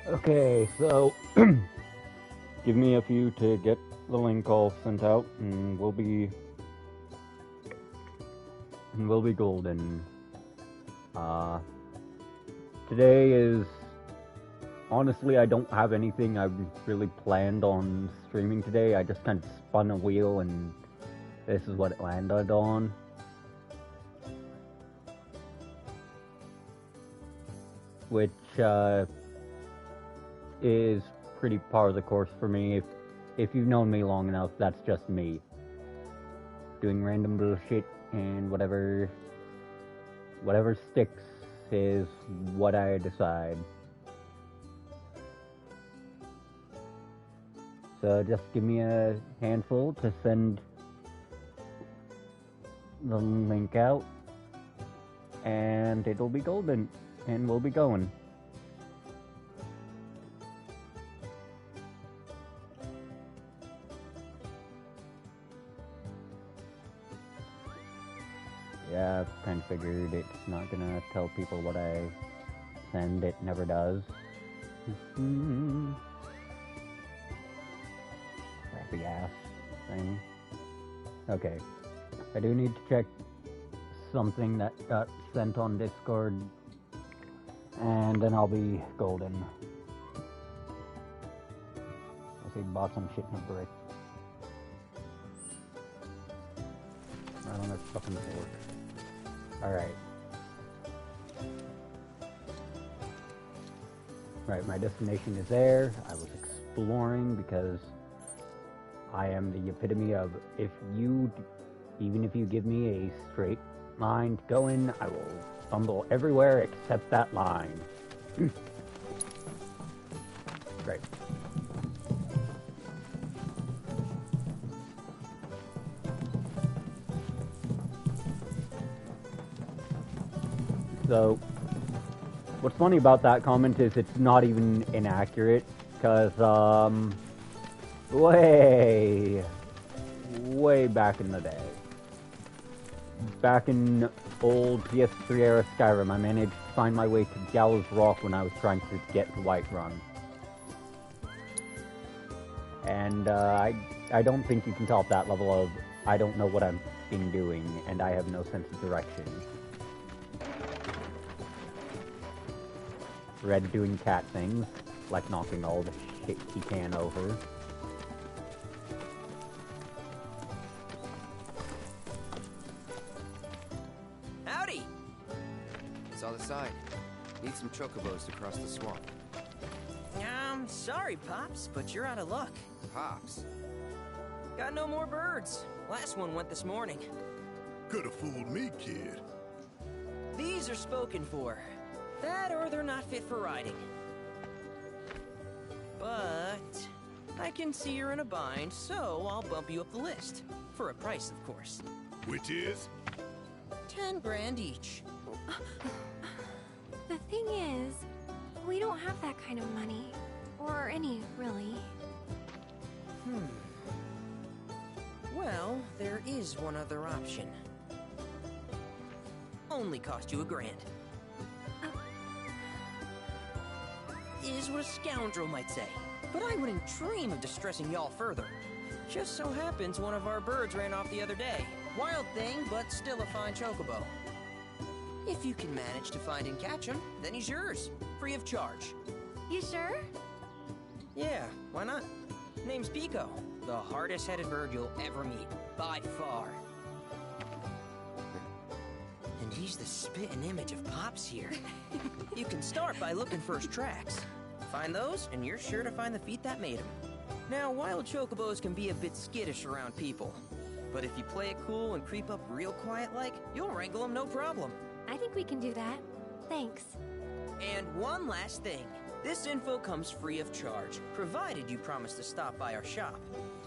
Okay, so give me a few to get the link all sent out, and we'll be golden. Uh, Today is honestly, I don't have anything I really planned on streaming today. I just kind of spun a wheel, and this is what it landed on. Which is pretty par of the course for me. If you've known me long enough, that's just me doing random bullshit, and whatever sticks is what I decide. So just give me a handful to send the link out, and it'll be golden, and we'll be going. Yeah, I kind of figured it's not gonna tell people what I send. It never does. Crappy ass thing. Okay, I do need to check something that got sent on Discord, and then I'll be golden. I see bought some shit in a brick. Right on this fucking fork. Alright. Right, my destination is there. I was exploring because I am the epitome of even if you give me a straight line to go in, I will stumble everywhere except that line. Great. So, what's funny about that comment is it's not even inaccurate, because, way back in the day, back in old PS3 era Skyrim, I managed to find my way to Gallows Rock when I was trying to get to Whiterun. And, I don't think you can top that level of, I don't know what I'm doing, and I have no sense of direction. Red doing cat things, like knocking all the shit he can over. Howdy! Saw the sign. Need some chocobos to cross the swamp. Sorry, Pops, but you're out of luck. Pops? Got no more birds. Last one went this morning. Could have fooled me, kid. These are spoken for. That or they're not fit for riding. But I can see you're in a bind, so I'll bump you up the list. For a price, of course. Which is? 10 grand each. The thing is, we don't have that kind of money. Or any, really. Well, there is one other option. Only cost you $1,000. Is what a scoundrel might say. But I wouldn't dream of distressing y'all further. Just so happens one of our birds ran off the other day. Wild thing, but still a fine chocobo. If you can manage to find and catch him, then he's yours. Free of charge. You sure? Yeah, why not? Name's Pico. The hardest-headed bird you'll ever meet. By far. And he's the spitting image of Pops here. You can start by looking for his tracks. Find those, and you're sure to find the feet that made him. Now, wild chocobos can be a bit skittish around people. But if you play it cool and creep up real quiet-like, you'll wrangle them no problem. I think we can do that. Thanks. And one last thing. This info comes free of charge, provided you promise to stop by our shop.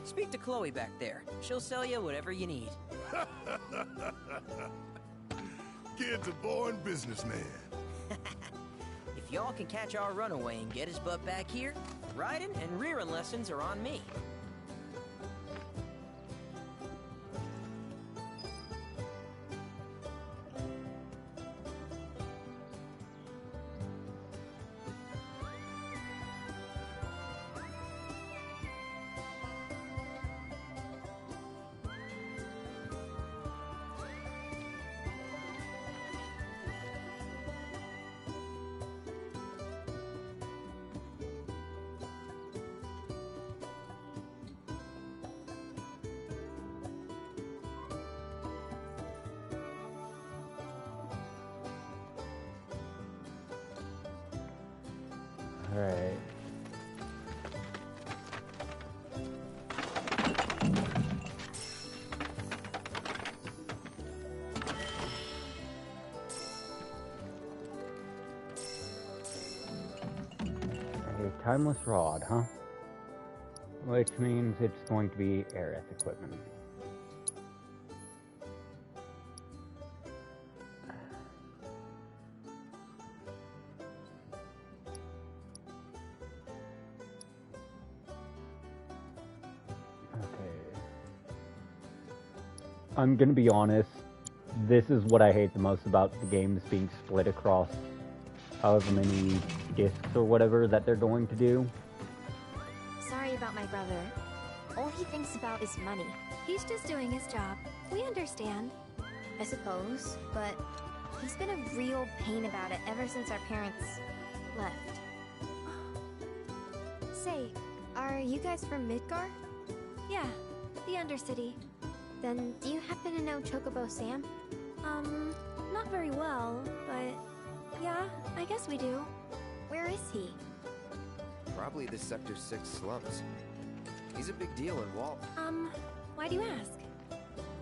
Speak to Chloe back there. She'll sell you whatever you need. Kid's a born businessman. If y'all can catch our runaway and get his butt back here, riding and rearing lessons are on me. Alright. A timeless rod, huh? Which means it's going to be Aerith equipment. I'm gonna be honest, this is what I hate the most about the games being split across however many discs or whatever that they're going to do. Sorry about my brother. All he thinks about is money. He's just doing his job. We understand. I suppose, but he's been a real pain about it ever since our parents left. Say, are you guys from Midgar? Yeah, the Undercity. Then do you happen to know Chocobo Sam? Not very well, but yeah, I guess we do. Where is he? Probably the Sector 6 slums. He's a big deal in Walt. Why do you ask?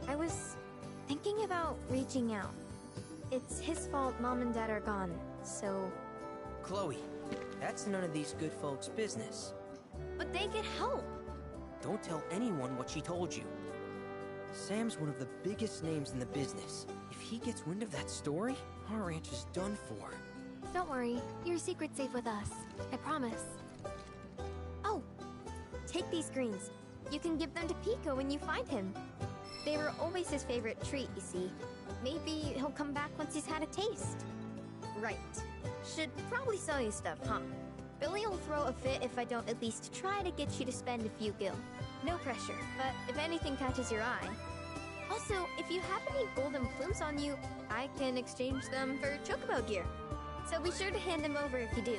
I was thinking about reaching out. It's his fault Mom and Dad are gone, so... Chloe, that's none of these good folks' business. But they could help! Don't tell anyone what she told you. Sam's one of the biggest names in the business. If he gets wind of that story, our ranch is done for. Don't worry, your secret's safe with us. I promise. Oh! Take these greens. You can give them to Pico when you find him. They were always his favorite treat, you see. Maybe he'll come back once he's had a taste. Right. Should probably sell you stuff, huh? Billy will throw a fit if I don't at least try to get you to spend a few gil. No pressure, but if anything catches your eye. Also, if you have any golden plumes on you, I can exchange them for chocobo gear. So be sure to hand them over if you do.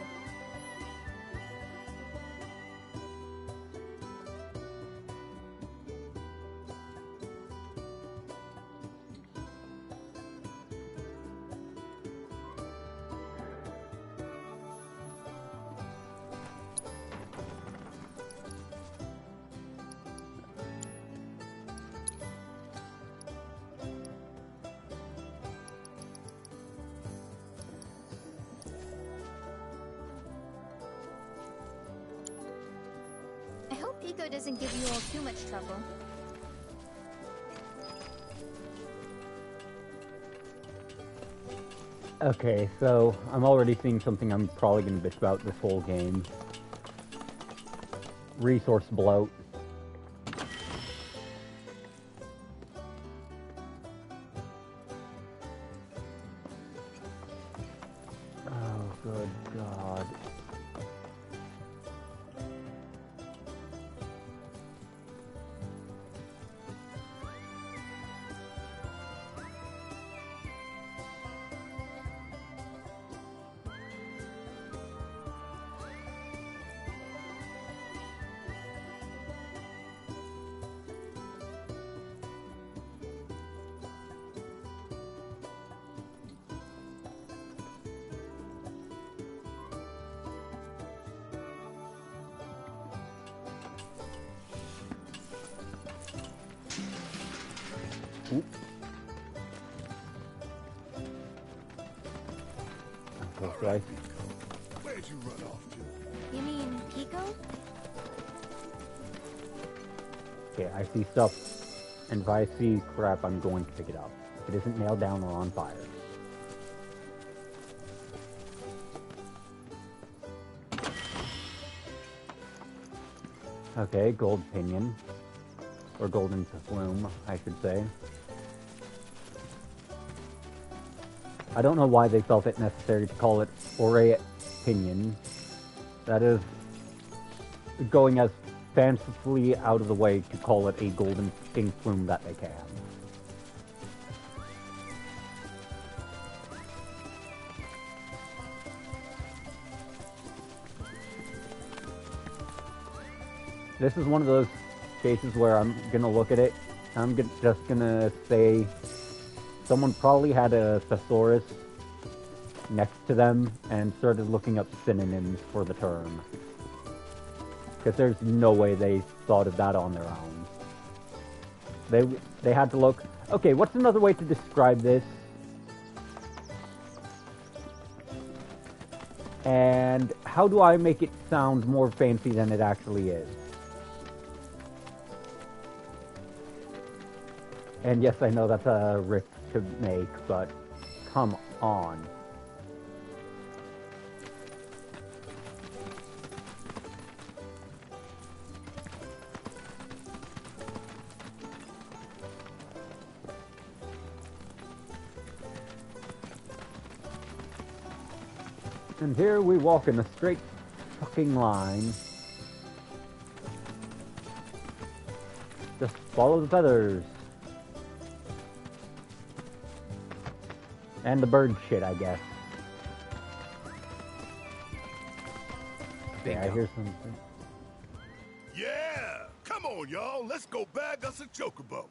Pico doesn't give you all too much trouble. Okay, so I'm already seeing something I'm probably gonna bitch about this whole game. Resource bloat. Oh, good God. Okay. Where'd you run off to? You mean Pico? Okay, I see stuff, and if I see crap, I'm going to pick it up. If it isn't nailed down or on fire. Okay, gold pinion. Or golden plume, I should say. I don't know why they felt it necessary to call it Aureate Pinion. That is going as fancifully out of the way to call it a golden ink plume that they can. This is one of those cases where I'm gonna look at it, and I'm just gonna say someone probably had a thesaurus next to them and started looking up synonyms for the term. Because there's no way they thought of that on their own. They had to look, okay, what's another way to describe this? And how do I make it sound more fancy than it actually is? And yes, I know that's a risk to make, but come on. And here we walk in a straight fucking line. Just follow the feathers. And the bird shit, I guess. Okay, I hear something. Yeah! Come on, y'all. Let's go bag us a chocobo.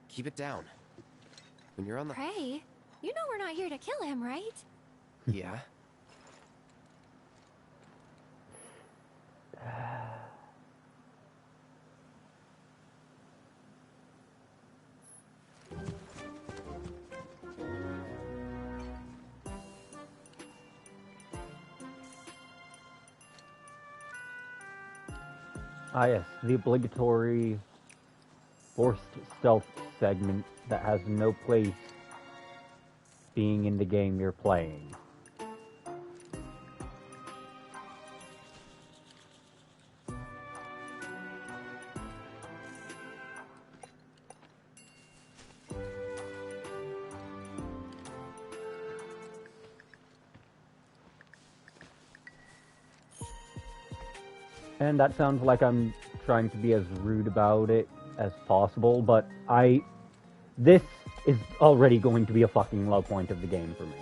Keep it down. When you're on the... Pray? You know we're not here to kill him, right? Yeah. Ah yes, the obligatory forced stealth segment that has no place being in the game you're playing. And that sounds like I'm trying to be as rude about it as possible, but this is already going to be a fucking low point of the game for me.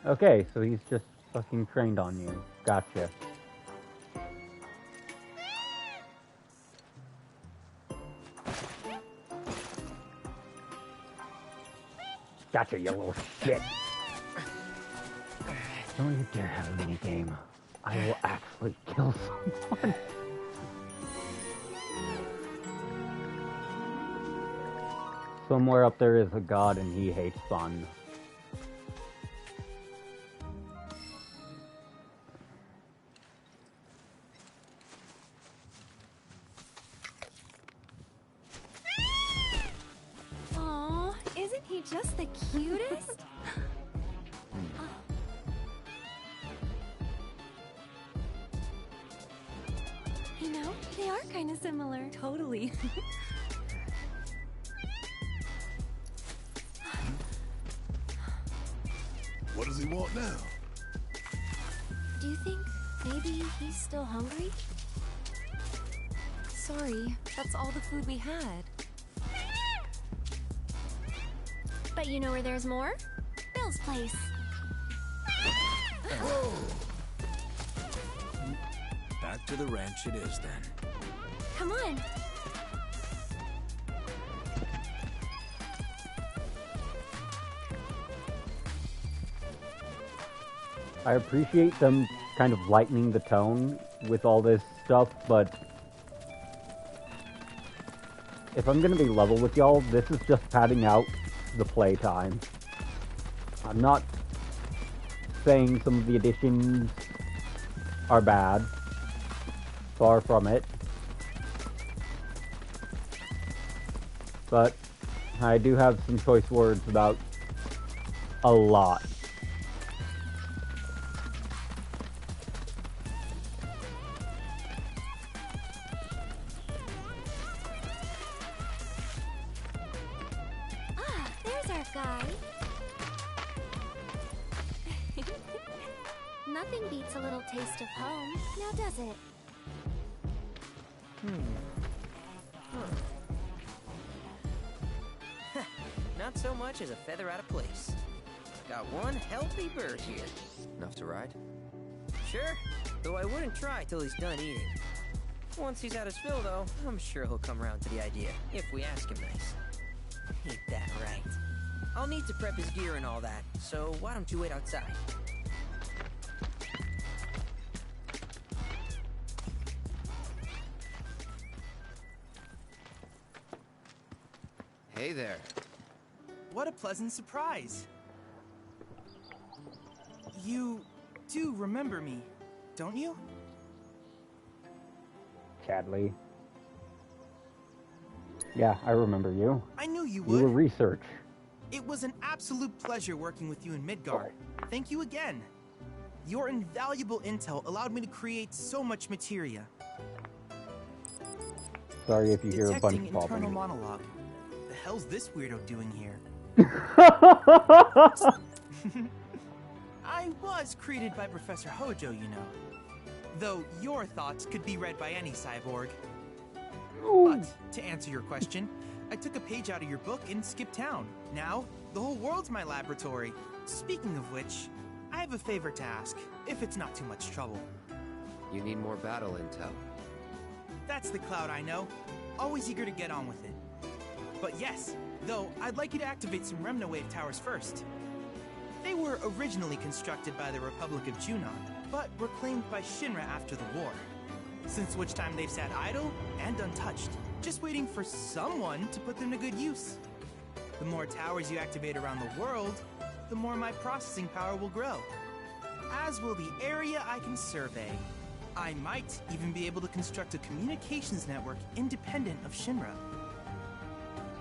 Okay, so he's just fucking trained on you. Gotcha. Gotcha, you little shit. Don't you dare have a minigame. I will actually kill someone. Somewhere up there is a god and he hates fun. Aw, isn't he just the cutest? You know, they are kind of similar. Totally. What does he want now? Do you think maybe he's still hungry? Sorry, that's all the food we had. But you know where there's more? Bill's place. Back to the ranch it is then. Come on. I appreciate them kind of lightening the tone with all this stuff, but if I'm gonna be level with y'all, this is just padding out the playtime. I'm not saying some of the additions are bad, Far from it. But I do have some choice words about a lot. Ah, there's our guy. Nothing beats a little taste of home, now does it? Not so much as a feather out of place. Got one healthy bird here. Enough to ride? Sure, though I wouldn't try till he's done eating. Once he's had his fill, though, I'm sure he'll come around to the idea, if we ask him nice. Ain't that right? I'll need to prep his gear and all that, so why don't you wait outside? Hey there. What a pleasant surprise. You do remember me, don't you? Chadley. Yeah, I remember you. I knew you You would. were research. It was an absolute pleasure working with you in Midgar. Thank you again. Your invaluable intel allowed me to create so much materia. Sorry if you hear a bunch Detecting of internal bobbing. monologue. The hell's this weirdo doing here? I was created by Professor Hojo, you know. Though your thoughts could be read by any cyborg. But, to answer your question, I took a page out of your book and skipped town. Now, the whole world's my laboratory. Speaking of which, I have a favor to ask, if it's not too much trouble. You need more battle intel. That's the Cloud I know. Always eager to get on with it. But yes, though, I'd like you to activate some Remnawave towers first. They were originally constructed by the Republic of Junon, but were claimed by Shinra after the war. Since which time they've sat idle and untouched, just waiting for someone to put them to good use. The more towers you activate around the world, the more my processing power will grow. As will the area I can survey. I might even be able to construct a communications network independent of Shinra.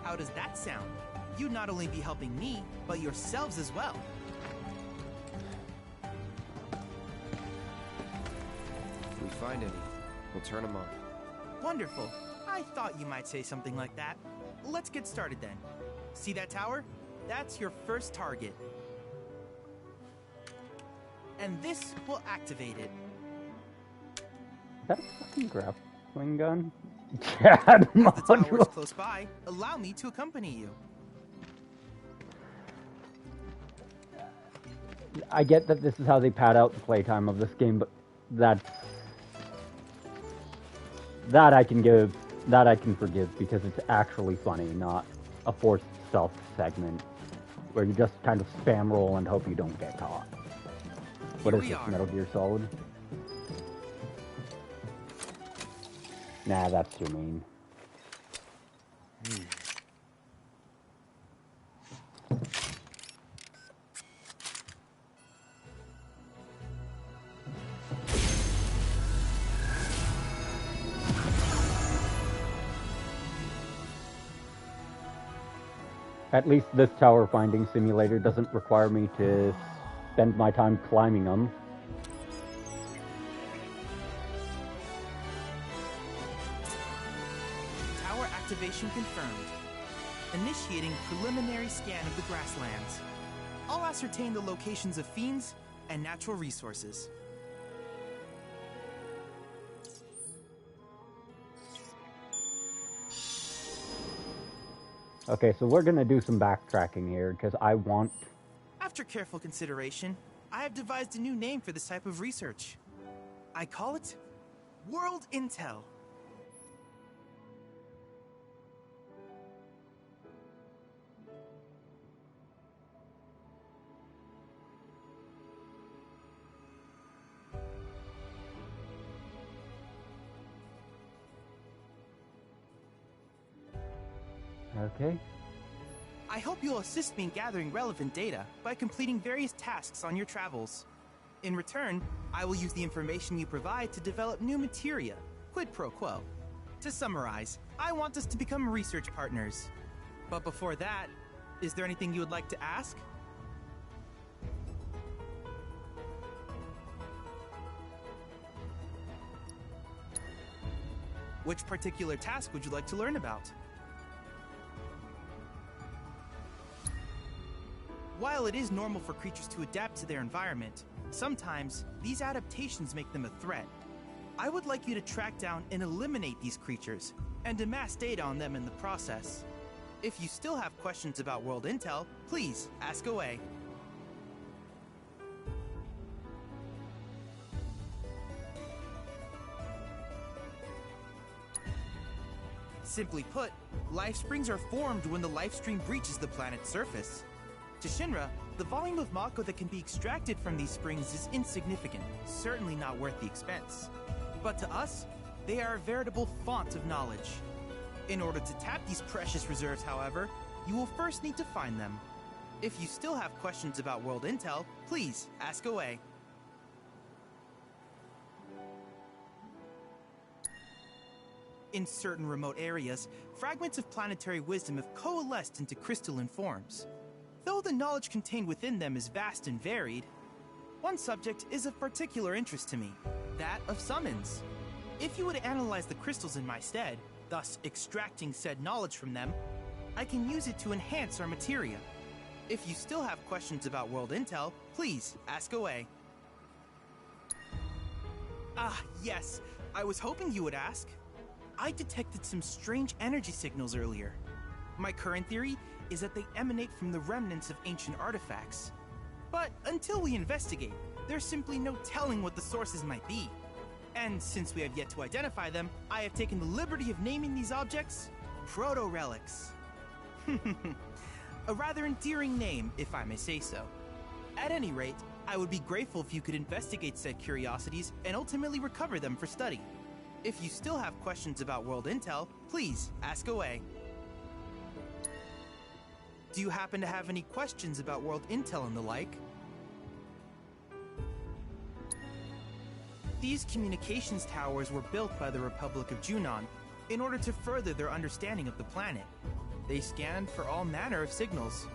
How does that sound? You'd not only be helping me, but yourselves as well. If we find any, we'll turn them on. Wonderful. I thought you might say something like that. Let's get started then. See that tower? That's your first target. And this will activate it. Is that a fucking grappling gun? Chad As the tower is module. close by, allow me to accompany you. I get that this is how they pad out the playtime of this game, but that I can forgive because it's actually funny, not a forced stealth segment where you just kind of spam roll and hope you don't get caught. What Here is we this, are. Metal Gear Solid? Nah, that's too mean. At least this tower finding simulator doesn't require me to spend my time climbing them. Tower activation confirmed. Initiating preliminary scan of the grasslands. I'll ascertain the locations of fiends and natural resources. Okay, so we're gonna do some backtracking here, because I want... After careful consideration, I have devised a new name for this type of research. I call it World Intel. Okay. I hope you'll assist me in gathering relevant data by completing various tasks on your travels. In return, I will use the information you provide to develop new materia, quid pro quo. To summarize, I want us to become research partners. But before that, is there anything you would like to ask? Which particular task would you like to learn about? While it is normal for creatures to adapt to their environment, sometimes these adaptations make them a threat. I would like you to track down and eliminate these creatures, and amass data on them in the process. If you still have questions about World Intel, please ask away. Simply put, life springs are formed when the life stream breaches the planet's surface. To Shinra, the volume of Mako that can be extracted from these springs is insignificant, certainly not worth the expense. But to us, they are a veritable font of knowledge. In order to tap these precious reserves, however, you will first need to find them. If you still have questions about World Intel, please ask away. In certain remote areas, fragments of planetary wisdom have coalesced into crystalline forms. Though the knowledge contained within them is vast and varied, one subject is of particular interest to me, that of summons. If you would analyze the crystals in my stead, thus extracting said knowledge from them, I can use it to enhance our materia. If you still have questions about World Intel, please ask away. Ah, yes, I was hoping you would ask. I detected some strange energy signals earlier. My current theory is that they emanate from the remnants of ancient artifacts. But until we investigate, there's simply no telling what the sources might be. And since we have yet to identify them, I have taken the liberty of naming these objects proto-relics. A rather endearing name, if I may say so. At any rate, I would be grateful if you could investigate said curiosities and ultimately recover them for study. If you still have questions about World Intel, please ask away. Do you happen to have any questions about World Intel and the like? These communications towers were built by the Republic of Junon in order to further their understanding of the planet. They scan for all manner of signals,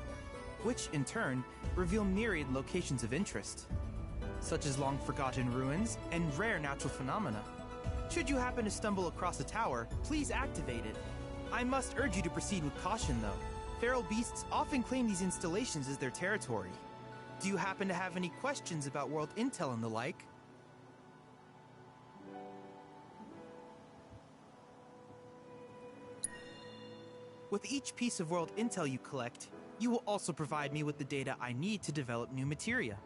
which in turn reveal myriad locations of interest, such as long-forgotten ruins and rare natural phenomena. Should you happen to stumble across a tower, please activate it. I must urge you to proceed with caution, though. Feral beasts often claim these installations as their territory. Do you happen to have any questions about World Intel and the like? With each piece of World Intel you collect, you will also provide me with the data I need to develop new materia.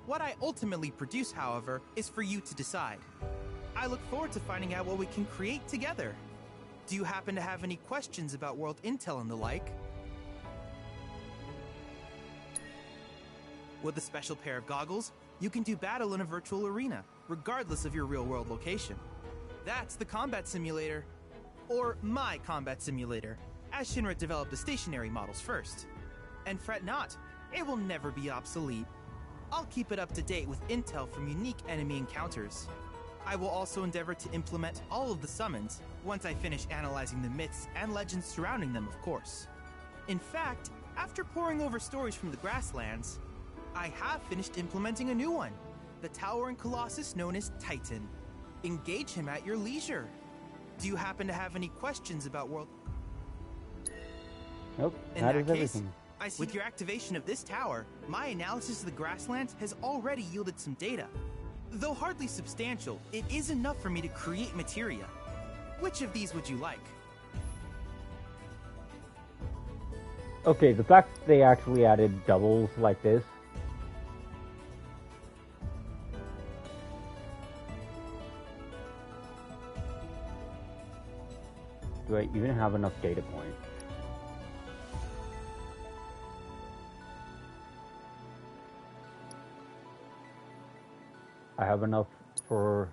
What I ultimately produce, however, is for you to decide. I look forward to finding out what we can create together. Do you happen to have any questions about World Intel and the like? With a special pair of goggles, you can do battle in a virtual arena, regardless of your real-world location. That's the combat simulator. Or my combat simulator, as Shinra developed the stationary models first. And fret not, it will never be obsolete. I'll keep it up to date with intel from unique enemy encounters. I will also endeavor to implement all of the summons, once I finish analyzing the myths and legends surrounding them, of course. In fact, after poring over stories from the grasslands, I have finished implementing a new one, the towering colossus known as Titan. Engage him at your leisure. Do you happen to have any questions about World... Nope, In that that is case, everything. I see with your activation of this tower, my analysis of the grasslands has already yielded some data. Though hardly substantial, it is enough for me to create materia. Which of these would you like? Okay, the fact that they actually added doubles like this. Do I even have enough data points? I have enough for...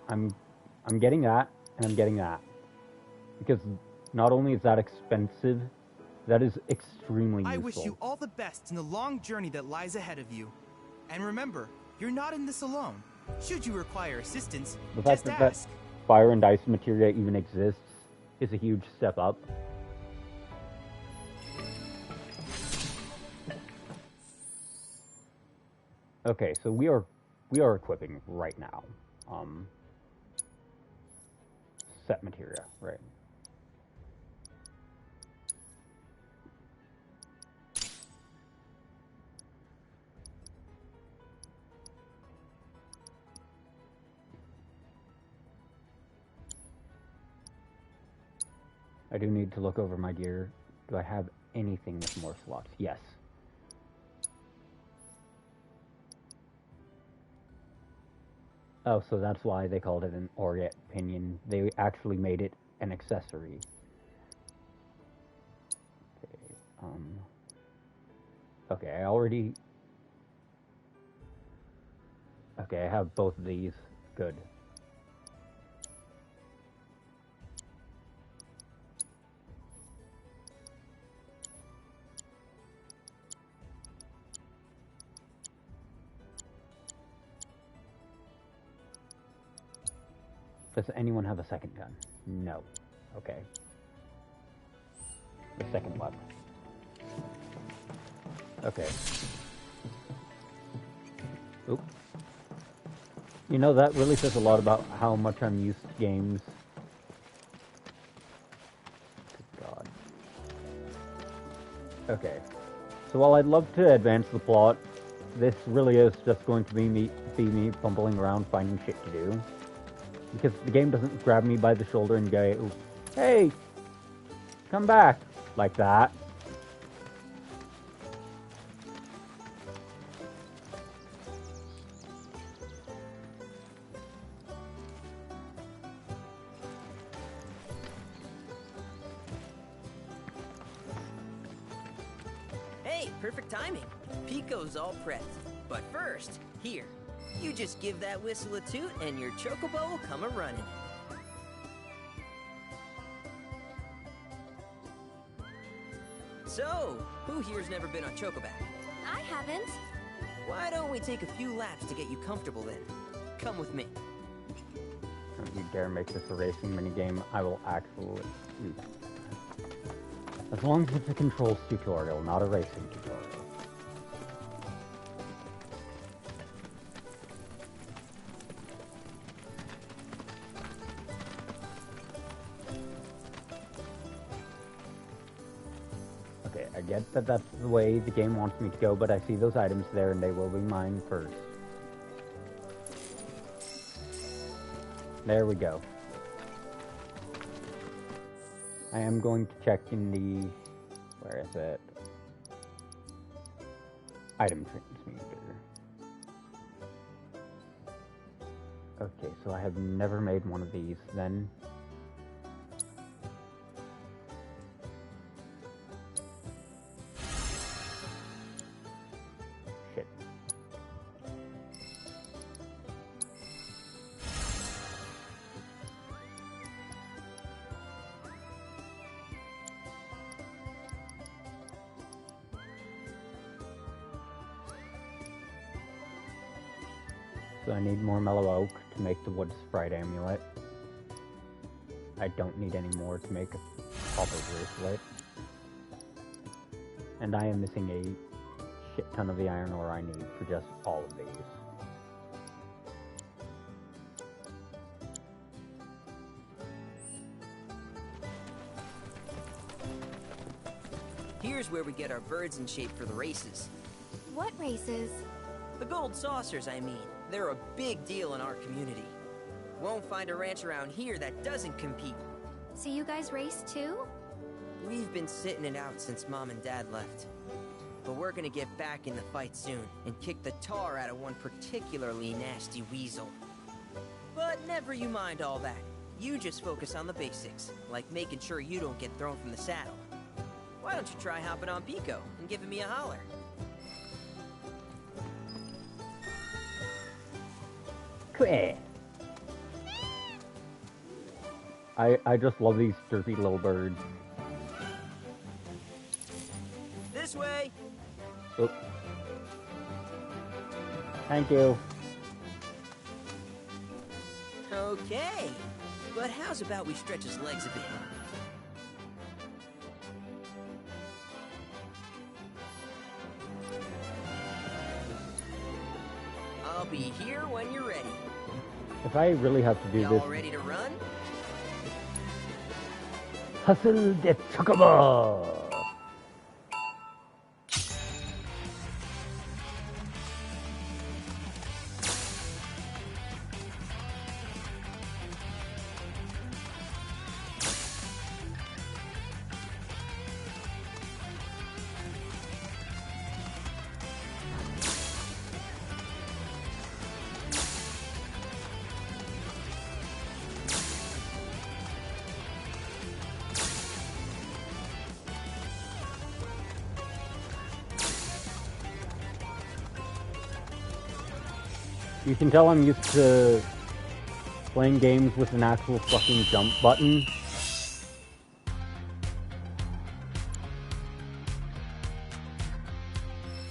I'm getting that, and I'm getting that. Because not only is that expensive, that is extremely useful. I wish you all the best in the long journey that lies ahead of you. And remember, you're not in this alone. Should you require assistance, The fact just that ask. fire and ice materia even exists is a huge step up. Okay, so we are equipping right now. Set materia, right? I do need to look over my gear. Do I have anything with more slots? Yes. Oh, so that's why they called it an Orient Pinion. They actually made it an accessory. Okay, okay, I already... Okay, I have both of these. Good. Does anyone have a second gun? No. Okay. The second left. Okay. Oop. You know, that really says a lot about how much I'm used to games. Good God. Okay. So while I'd love to advance the plot, this really is just going to be me bumbling around finding shit to do. Because the game doesn't grab me by the shoulder and go, hey, come back, like that. Hey, perfect timing. Pico's all prepped. But first, here. You just give that whistle a toot and your chocobo will come a-running. So, who here's never been on Chocoback? I haven't. Why don't we take a few laps to get you comfortable then? Come with me. Don't you dare make this a racing minigame. I will actually... As long as it's a controls tutorial, not a racing tutorial. Okay, I get that that's the way the game wants me to go, but I see those items there and they will be mine first. There we go. I am going to check in the... Where is it? Item transmuter. Okay, so I have never made one of these then. Shit. So I need more mellow oak to make the wood sprite amulet. I don't need any more to make a copper bracelet. And I am missing a shit ton of the iron ore I need for just all of these. Here's where we get our birds in shape for the races. What races? The gold saucers, I mean. They're a big deal in our community. Won't find a ranch around here that doesn't compete. So you guys race too? We've been sitting it out since Mom and Dad left. But we're gonna get back in the fight soon and kick the tar out of one particularly nasty weasel. But never you mind all that. You just focus on the basics, like making sure you don't get thrown from the saddle. Why don't you try hopping on Pico and giving me a holler? Queh. I just love these derpy little birds. This way! Oop. Thank you. Okay, but how's about we stretch his legs a bit? I'll be here when you're ready. If I really have to do Y'all this, ready to run? hustle the chocobo. You can tell I'm used to playing games with an actual fucking jump button.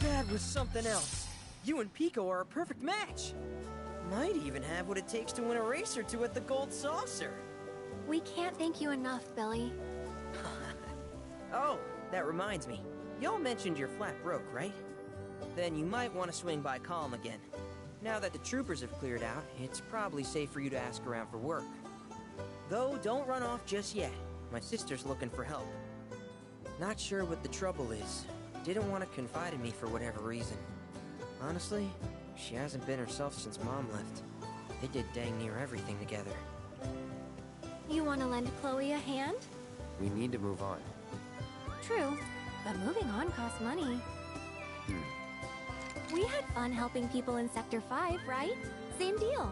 That was something else. You and Pico are a perfect match. Might even have what it takes to win a race or two at the Gold Saucer. We can't thank you enough, Billy. Oh, that reminds me. Y'all mentioned your flat broke, right? Then you might want to swing by Calm again. Now that the troopers have cleared out, it's probably safe for you to ask around for work. Though, don't run off just yet. My sister's looking for help. Not sure what the trouble is. Didn't want to confide in me for whatever reason. Honestly, she hasn't been herself since Mom left. They did dang near everything together. You want to lend Chloe a hand? We need to move on. True, but moving on costs money. We had fun helping people in Sector 5, right? Same deal.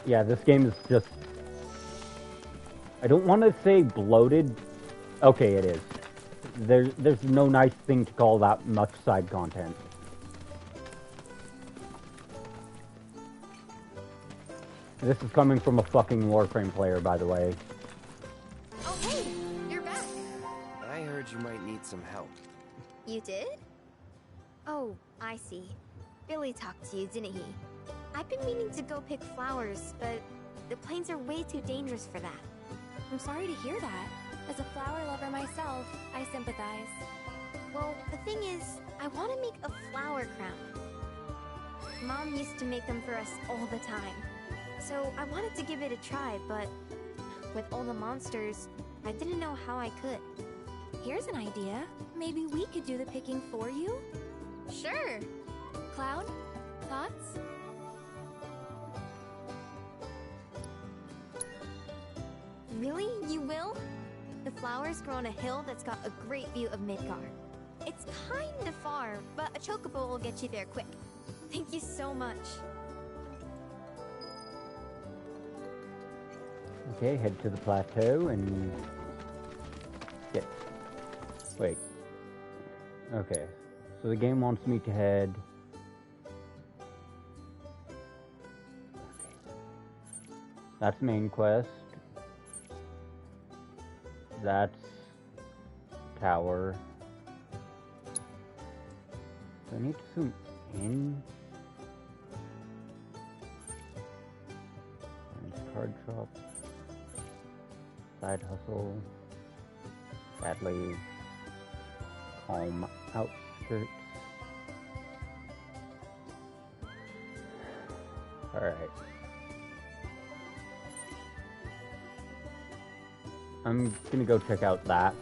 Yeah, this game is just... I don't want to say bloated. Okay, it is. There's no nice thing to call that much side content. This is coming from a fucking Warframe player, by the way. Oh, hey! You're back! I heard you might need some help. You did? Oh, I see. Billy talked to you, didn't he? I've been meaning to go pick flowers, but the plains are way too dangerous for that. I'm sorry to hear that. As a flower lover myself, I sympathize. Well, the thing is, I want to make a flower crown. Mom used to make them for us all the time. So I wanted to give it a try, but with all the monsters, I didn't know how I could. Here's an idea. Maybe we could do the picking for you? Sure! Cloud, thoughts? Really? You will? The flowers grow on a hill that's got a great view of Midgar. It's kinda far, but a chocobo will get you there quick. Thank you so much. Okay, head to the plateau and... Wait. Okay. So the game wants me to head... That's main quest. That's... tower. Do I need to zoom in? And card shop. Side hustle. Sadly. Calm outskirts. Alright. I'm gonna go check out that.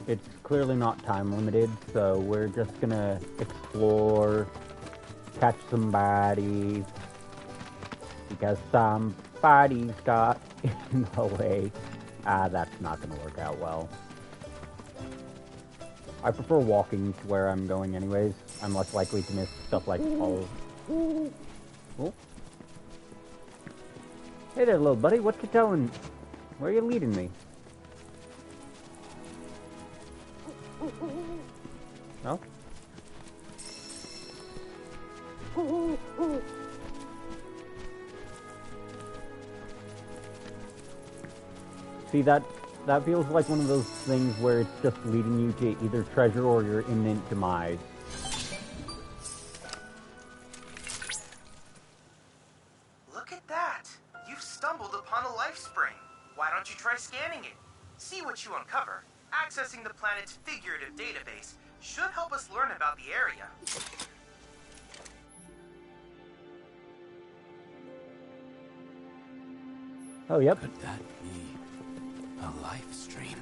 It's clearly not time limited, so we're just gonna explore, catch somebody, because somebody's got in the way. That's not gonna work out well. I prefer walking to where I'm going anyways. I'm less likely to miss stuff like all... Oh. Hey there, little buddy. What you telling? Where are you leading me? No? See, that feels like one of those things where it's just leading you to either treasure or your imminent demise. Look at that! You've stumbled upon a life spring. Why don't you try scanning it? See what you uncover. Accessing the planet's figurative database should help us learn about the area. Oh, yep. Could that be a life stream?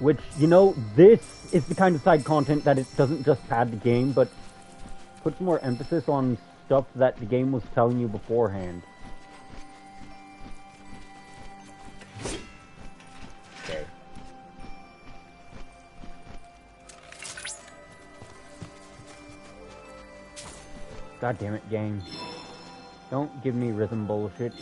Which, you know, this is the kind of side content that it doesn't just pad the game, but puts more emphasis on stuff that the game was telling you beforehand. Okay. God damn it, gang. Don't give me rhythm bullshit.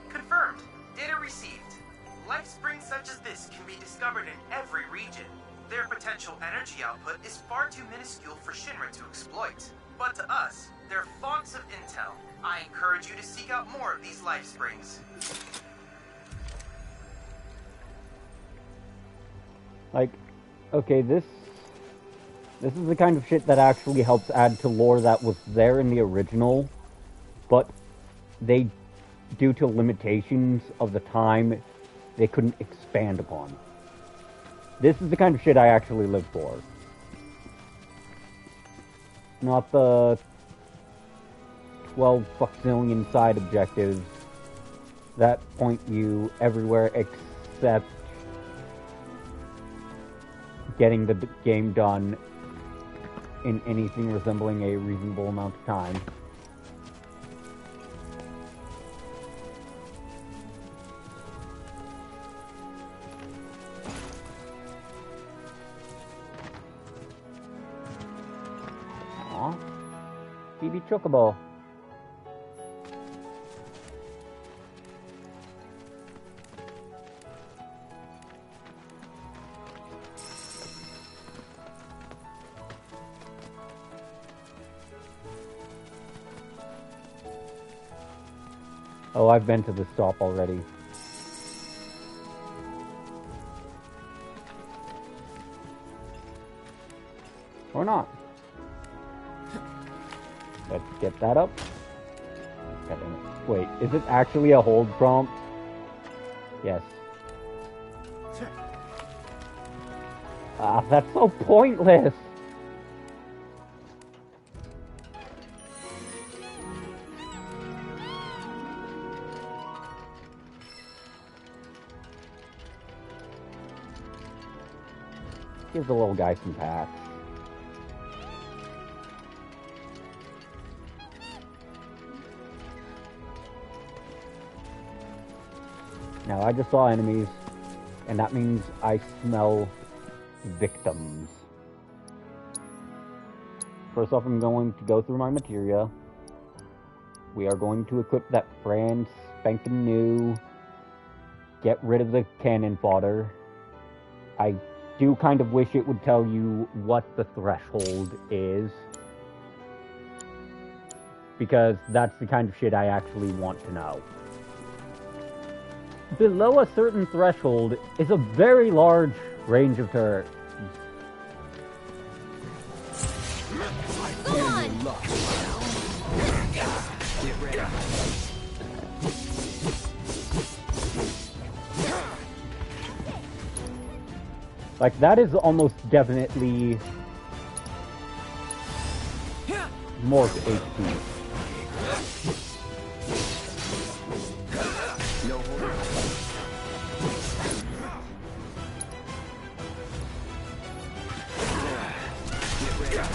Confirmed. Data received. Life springs such as this can be discovered in every region. Their potential energy output is far too minuscule for Shinra to exploit. But to us, they're fonts of intel. I encourage you to seek out more of these life springs. Like, okay, this is the kind of shit that actually helps add to lore that was there in the original, but they, due to limitations of the time, they couldn't expand upon. This is the kind of shit I actually live for. Not the 12 fuckzillion side objectives that point you everywhere except getting the game done in anything resembling a reasonable amount of time. Aww. BB Chocobo. Oh, I've been to the stop already. Or not. Let's get that up. God damn it. Wait, is it actually a hold prompt? Yes. Ah, that's so pointless! Give the little guy some pats. Now, I just saw enemies, and that means I smell victims. First off, I'm going to go through my materia. We are going to equip that brand spanking new. Get rid of the cannon fodder. I do kind of wish it would tell you what the threshold is, because that's the kind of shit I actually want to know. Below a certain threshold is a very large range of turrets. Go on! Get ready. Like, that is almost definitely more HP. No hold. Get ready.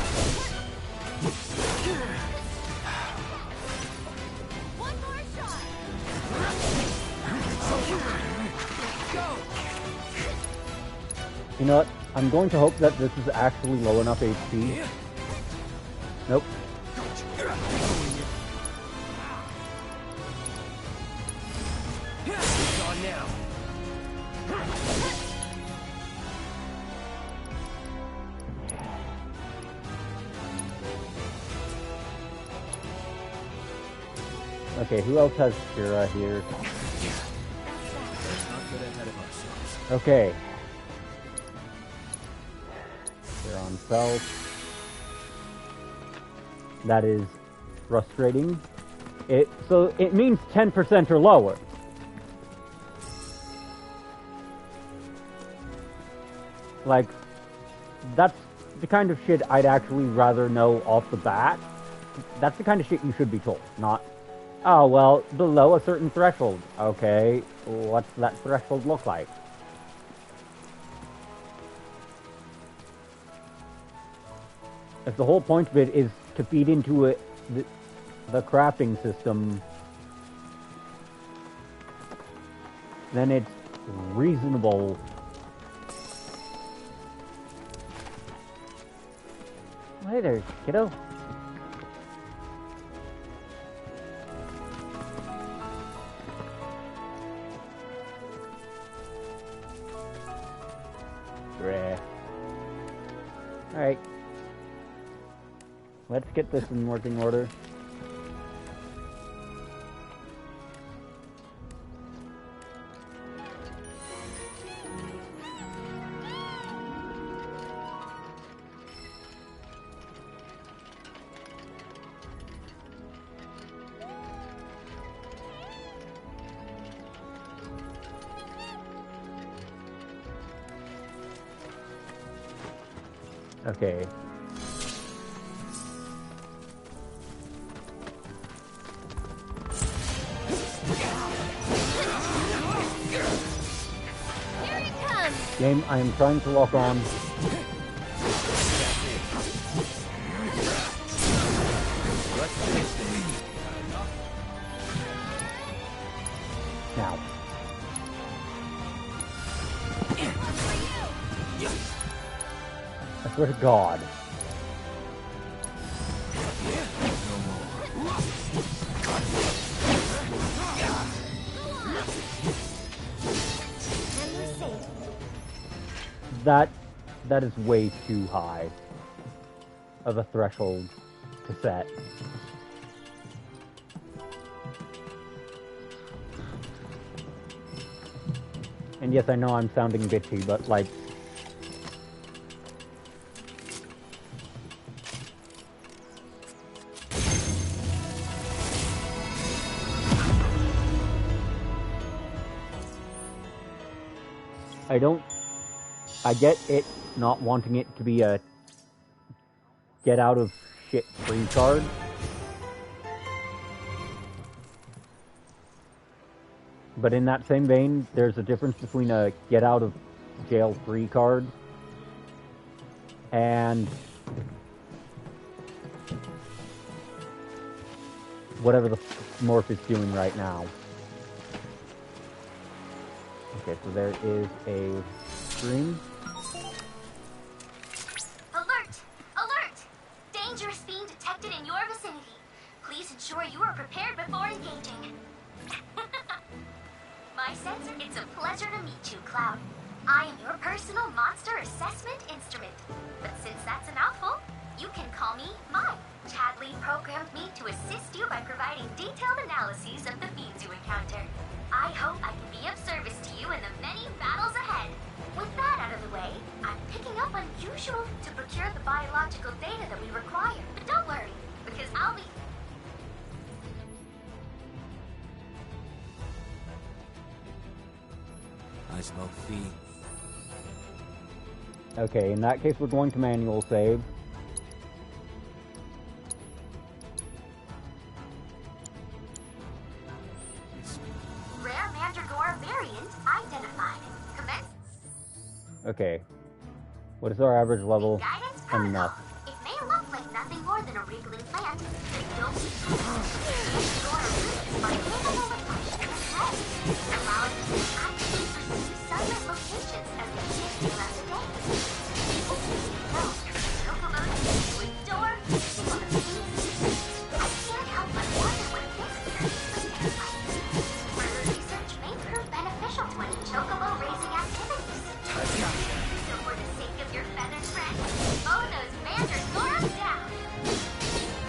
One more shot. Go. You know what? I'm going to hope that this is actually low enough HP. Nope. It's on now. Okay, who else has Shira here? Let's not get ahead of ourselves. Okay. Shira on self. That is frustrating. So it means 10% or lower. Like, that's the kind of shit I'd actually rather know off the bat. That's the kind of shit you should be told, not, oh, well, below a certain threshold. Okay, what's that threshold look like? If the whole point of it is to feed into the crafting system, then it's reasonable. Hey there, kiddo. Alright. Let's get this in working order. Okay. Here it comes. Game, I am trying to lock on. Let's finish this. Now. I swear to God. And we're safe. That is way too high of a threshold to set. And yes, I know I'm sounding bitchy, but like, I get it not wanting it to be a get out of shit free card. But in that same vein, there's a difference between a get out of jail free card and whatever the Morph is doing right now. Okay, so there is a screen. Alert! Alert! Dangerous being detected in your vicinity. Please ensure you are prepared before engaging. My sensor, it's a pleasure to meet you, Cloud. I am your personal monster assessment instrument. But since that's a mouthful, you can call me Mine. Chadley programmed me to assist you by providing detailed analyses of the feeds you encounter. I hope I can be of service to you in the many battles ahead. With that out of the way, I'm picking up unusual to procure the biological data that we require. But don't worry, because I'll be... I smell feet. Okay, in that case, we're going to manual save. Rare Mandragora variant identified. Commence Okay. What is our average level? guidance protocol. Enough. It may look like nothing more than a wriggling plant, but don't be fooled. Mandragora roots are capable of functioning as legs, allowing them to actively pursue sunlit locations as they shift throughout the day. No, chocobos who adore feasting on the seas. I can't help but wonder what this experience would taste like. Further research may prove beneficial to any chocobo raising activities. So for the sake of your feathered friends, mow those mandragoras down.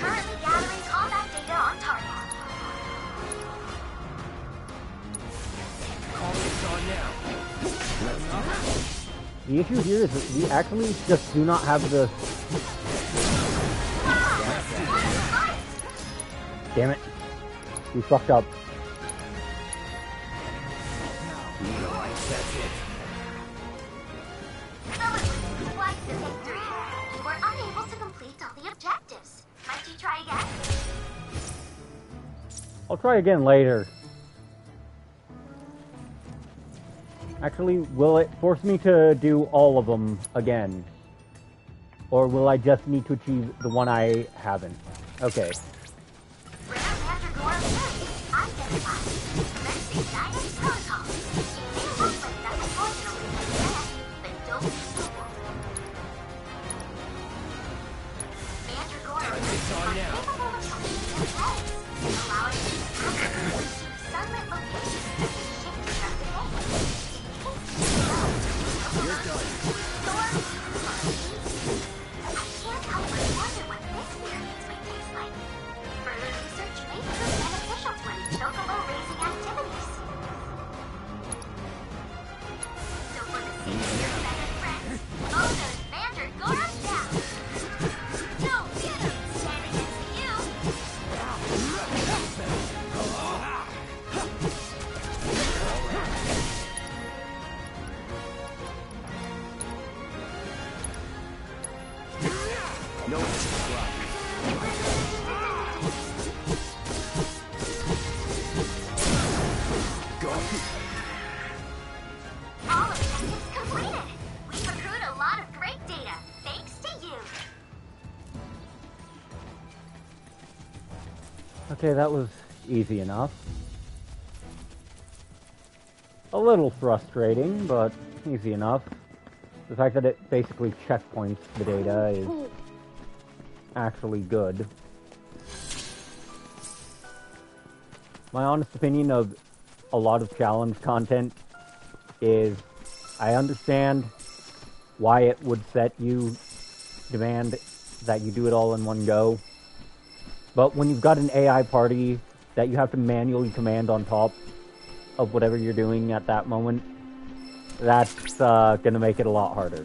Currently gathering combat data on target. The issue here is that we actually just do not have the... Damn it. We fucked up. Though it was quite the victory, you were unable to complete all the objectives. Might you try again? I'll try again later. Actually, will it force me to do all of them again? Or will I just need to achieve the one I haven't? Okay. Rare Mandragora variant identified. Commencing guidance protocol. It may look like nothing more than a wriggling plant, but don't be fooled. Mandragora roots are capable of functioning as legs, allowing them to actively pursue sunlit locations as they shift throughout the day. You're done. I can't help but wonder what this experience might taste like. Further research may prove beneficial to any chocobo raising activities. So for the sake of your feathered friends, mow those mandragoras down. No, get 'em! Stand against you. No extra drop. Go. All objectives completed. We've accrued a lot of great data, thanks to you. Okay, that was easy enough. A little frustrating, but easy enough. The fact that it basically checkpoints the data is actually good. My honest opinion of a lot of challenge content is I understand why it would demand that you do it all in one go. But when you've got an AI party that you have to manually command on top of whatever you're doing at that moment, that's gonna make it a lot harder.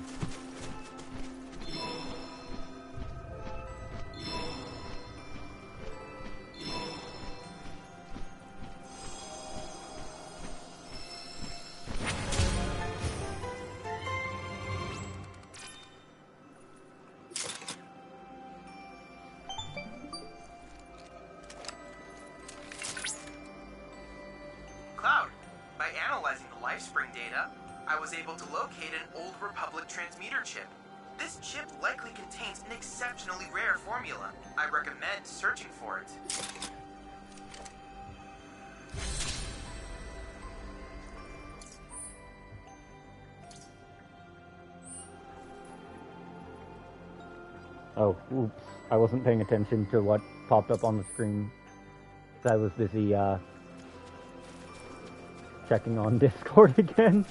Cloud, by analyzing the LifeSpring data, I was able to locate an old Republic transmitter chip. This chip likely contains an exceptionally rare formula. I recommend searching for it. Oh, oops. I wasn't paying attention to what popped up on the screen. I was busy, checking on Discord again.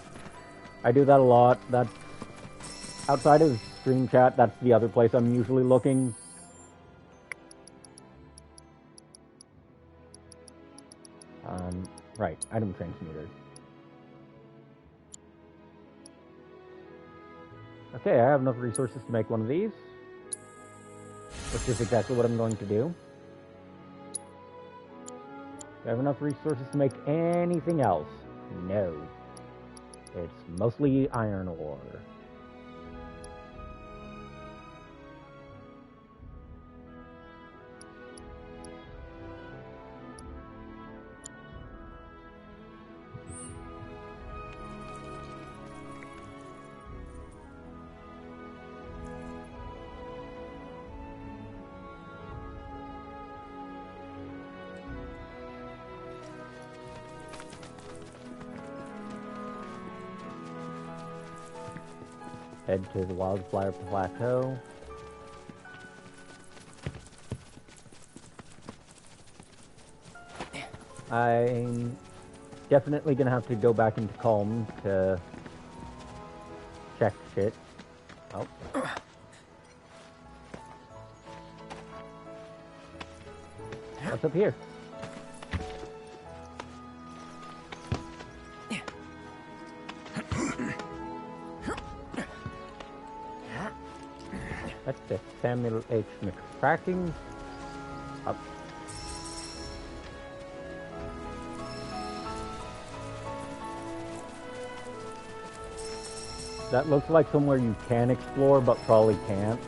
I do that a lot. That's... outside of stream chat, that's the other place I'm usually looking. Right. Item transmitter. Okay, I have enough resources to make one of these. Which is exactly what I'm going to do. Do I have enough resources to make anything else? No. It's mostly iron ore. Head to the Wildflower Plateau. I'm definitely gonna have to go back into Calm to check shit. Oh. What's up here? That's the Samuel H. McCracking. Up. That looks like somewhere you can explore, but probably can't.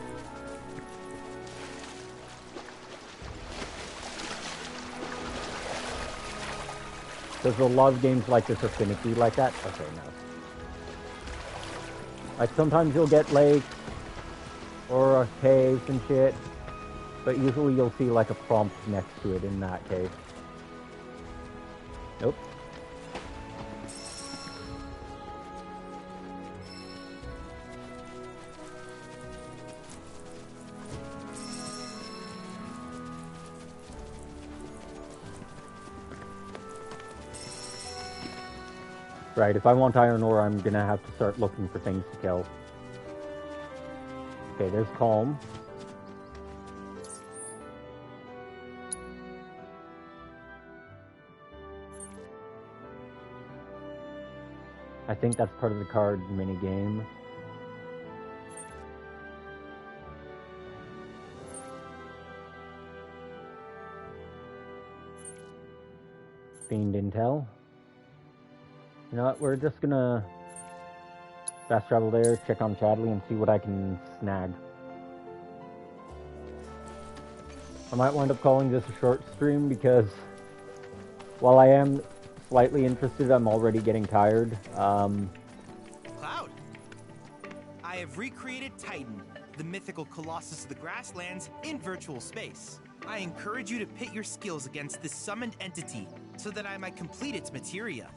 There's a lot of games like this are finicky like that. Okay, no. Like sometimes you'll get lakes or caves and shit, but usually you'll see like a prompt next to it in that case. Nope. Right, if I want iron ore, I'm gonna have to start looking for things to kill. Okay, there's Calm. I think that's part of the card minigame. Fiend Intel. You know what, we're just gonna fast travel there, check on Chadley, and see what I can snag. I might wind up calling this a short stream because while I am slightly interested, I'm already getting tired. Cloud! I have recreated Titan, the mythical colossus of the grasslands, in virtual space. I encourage you to pit your skills against this summoned entity so that I might complete its materia.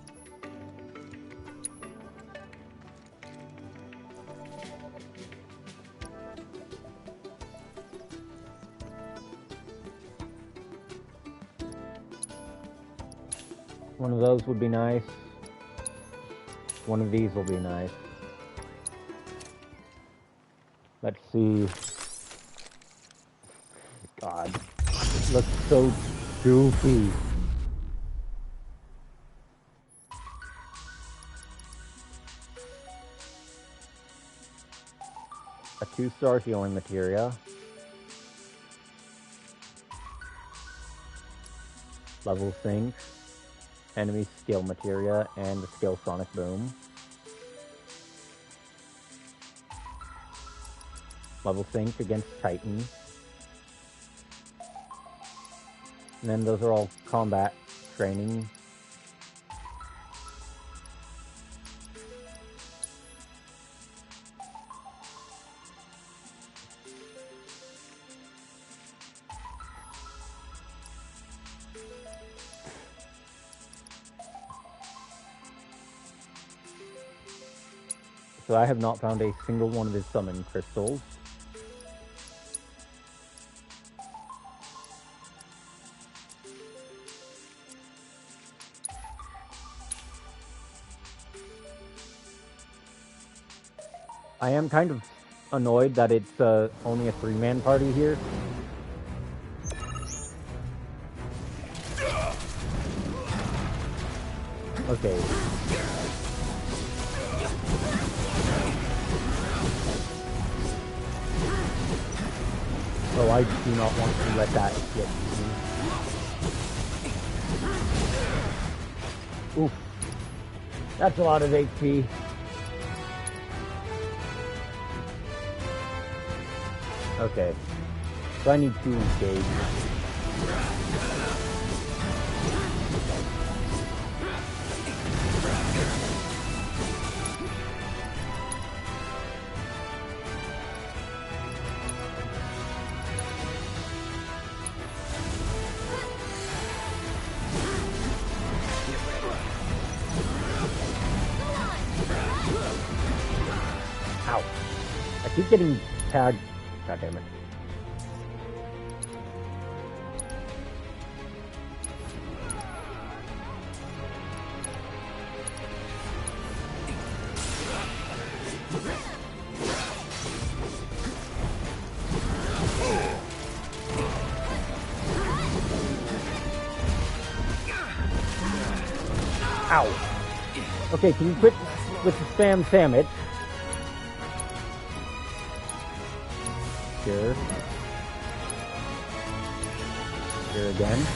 One of those would be nice. One of these will be nice. Let's see. God, it looks so goofy. A 2-star healing materia. Level sync. Enemy skill materia and the skill sonic boom. Level sync against Titan. And then those are all combat training. So I have not found a single one of his summon crystals. I am kind of annoyed that it's only a 3-man party here. Okay. So I do not want to let that get me. Oof. That's a lot of HP. Okay. So I need to engage. Ow. keep getting tagged. God damn it. Ow. Okay, can you quit with the spam sandwich? Here. Here again.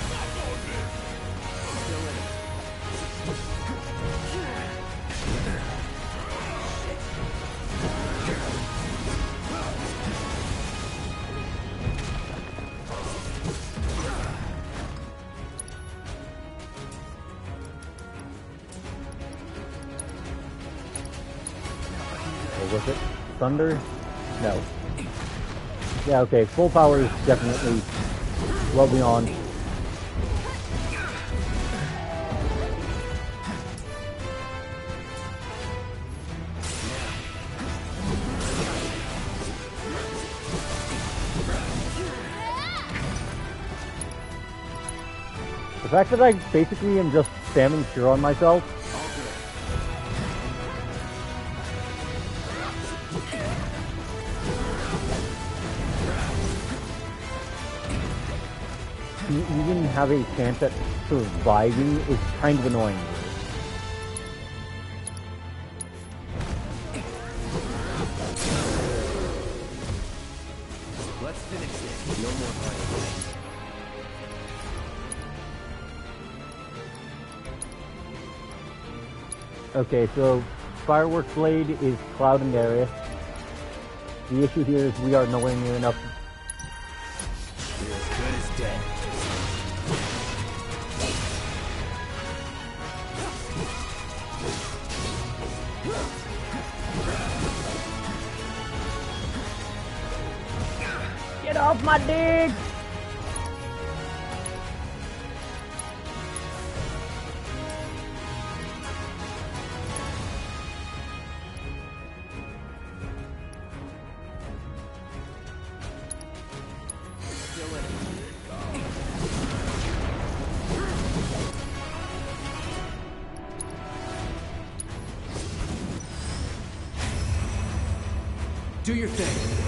Or was it thunder? No. Yeah, okay, full power is definitely well beyond. The fact that I basically am just spamming Cure on myself. You even have a chance at surviving is kind of annoying. Let's finish this. No more fighting. Okay, so Fireworks Blade is Cloud and Darius. The issue here is we are nowhere near enough. You're as good as dead. Get off my dick! Do your thing.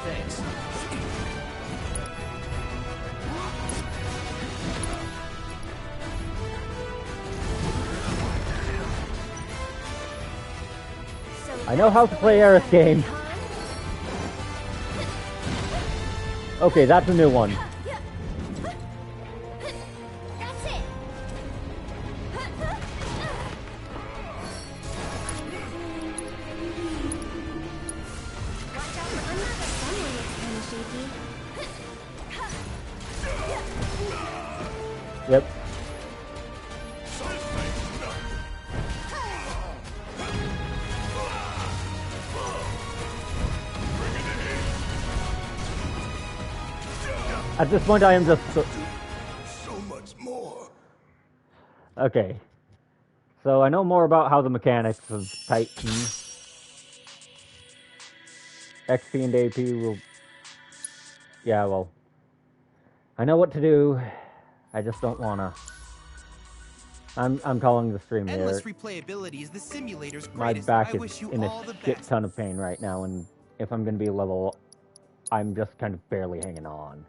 Thanks. I know how to play Aerith game. Okay, that's a new one. That's it. Watch out for another someone that's kind of shaky. Yep. At this point, I am just... So much more. Okay. So I know more about how the mechanics of Titan, XP and AP will... Yeah, well... I know what to do. I just don't wanna... I'm calling the stream Endless here. replayability is the simulator's My greatest. back I is wish you in all a the shit best. ton of pain right now, and if I'm gonna be level... I'm just kind of barely hanging on.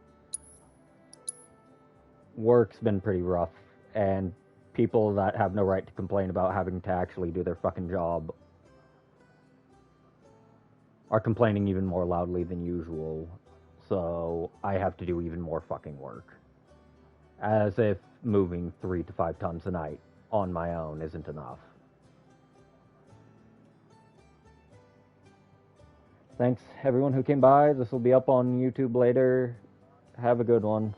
Work's been pretty rough, and people that have no right to complain about having to actually do their fucking job are complaining even more loudly than usual, so I have to do even more fucking work. As if moving 3 to 5 tons a night on my own isn't enough. Thanks everyone who came by. This will be up on YouTube later. Have a good one.